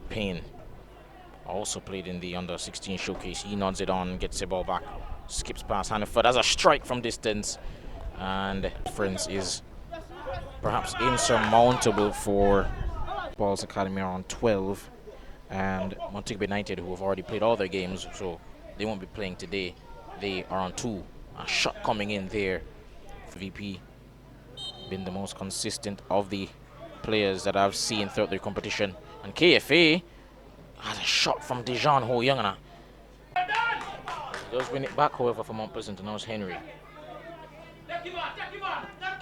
Payne also played in the under-16 showcase. He nods it on, gets the ball back, skips past Hannaford. That's a strike from distance, and the difference is perhaps insurmountable for Balls Academy are on 12, and Montego United, who have already played all their games, so they won't be playing today. They are on 2. A shot coming in there. VP been the most consistent of the players that I've seen throughout the competition, and KFA has a shot from Dejan Ho Young, and he does win it back, however, for Mount Pleasant, and now it's Henry.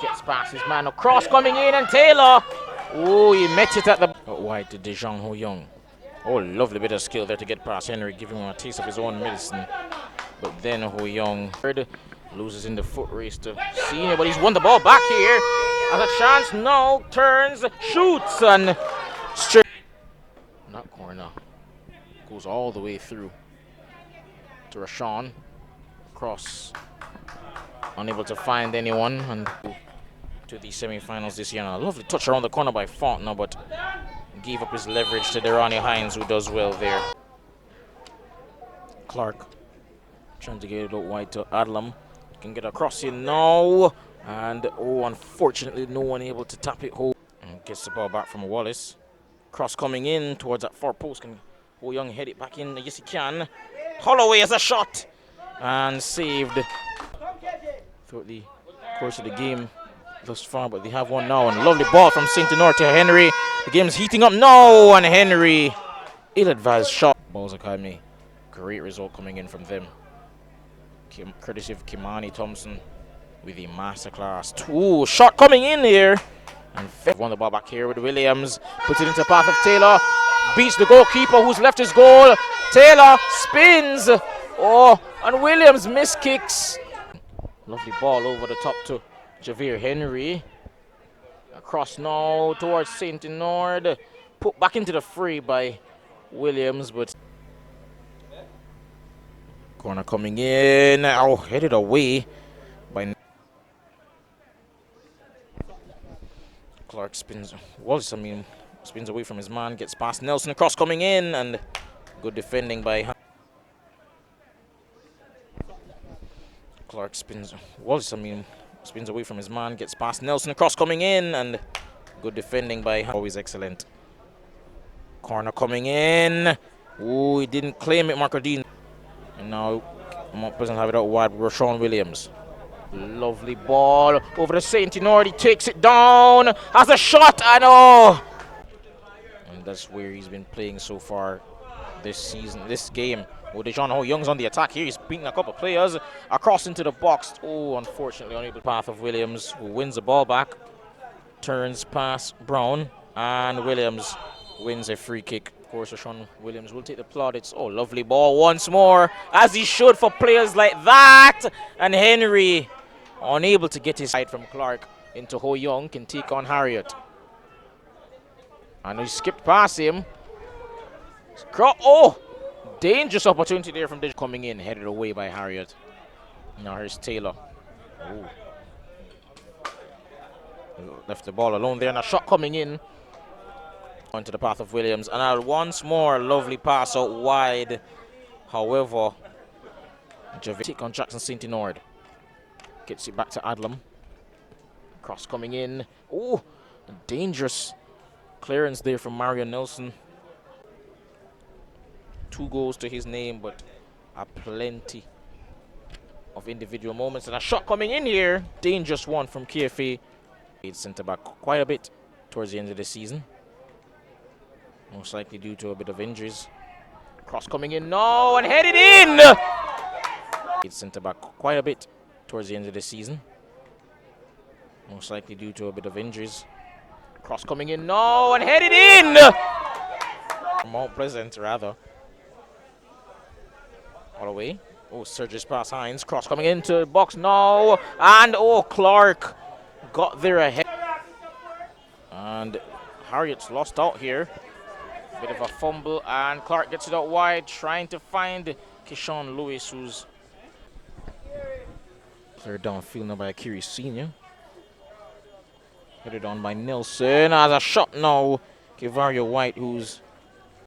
Gets past his man, across coming in, and Taylor. Oh, he met it at the wide to Dejan Ho Young. Oh, lovely bit of skill there to get past Henry, giving him a taste of his own medicine. But then Ho Young loses in the foot race to Senior, but he's won the ball back here. Has a chance, no, turns, shoots, and straight. That corner goes all the way through to Rashawn. Cross, unable to find anyone, and to the semi-finals this year. And a lovely touch around the corner by Faulkner, but gave up his leverage to Derani Hines, who does well there. Clark trying to get it out wide to Adlam. Can get across here now, and oh, unfortunately no one able to tap it home. And gets the ball back from Wallace. Cross coming in towards that far post. Can Ho Young head it back in? Yes, he can. Holloway has a shot and saved throughout the course of the game thus far, but they have one now, and lovely ball from St. Honor to Henry. The game's heating up now, and Henry, ill-advised shot. Balls Academy, great result coming in from them. Courtesy of Kimani Thompson with the masterclass. Ooh, shot coming in here, and won the ball back here with Williams. Puts it into the path of Taylor. Beats the goalkeeper who's left his goal. Taylor spins. Oh, and Williams miss kicks. Lovely ball over the top to Javier Henry. Across now towards St. Nord. Put back into the fray by Williams, but corner coming in. Oh, headed away by Clark. Spins spins away from his man, gets past Nelson. Across coming in, and good defending by Clark. Spins away from his man, gets past Nelson. Across coming in, and good defending by always excellent. Corner coming in. Oh, he didn't claim it, Marco Dean. And now Mount Pleasant have it out wide with Rashawn Williams. Lovely ball over to St. Nord. He takes it down, has a shot, and oh! And that's where he's been playing so far this season, this game. Oh, Dejan Ho Young's on the attack here. He's beating a couple of players across into the box. Oh, unfortunately unable. Path of Williams, who wins the ball back. Turns past Brown, and Williams wins a free kick. Of course, Rashawn Williams will take the plaudits. Oh, lovely ball once more, as he should for players like that. And Henry, unable to get his side from Clark into Ho Young, can take on Harriet. And he skipped past him. Oh, dangerous opportunity there from Digital coming in, headed away by Harriet. Now here's Taylor. Oh. Left the ball alone there, and a shot coming in onto the path of Williams, and once more lovely pass out wide. However, Javier on Jackson St. Nord gets it back to Adlam. Cross coming in. Oh, dangerous clearance there from Mario Nelson. 2 goals to his name, but a plenty of individual moments, and a shot coming in here. Dangerous one from KFA. Played centre back quite a bit towards the end of the season, most likely due to a bit of injuries. Cross coming in now, and headed in. Played centre back quite a bit towards the end of the season, most likely due to a bit of injuries. Cross coming in now, and headed in. Mount Pleasant, rather. Holloway. Oh, surges past Hines. Cross coming into the box now, and oh, Clark got there ahead. And Harriet's lost out here. Bit of a fumble, and Clark gets it out wide, trying to find Keyshawn Lewis, who's cleared downfield now by Akiri Senior. Headed on by Nelson. As a shot now, Kevario White, who's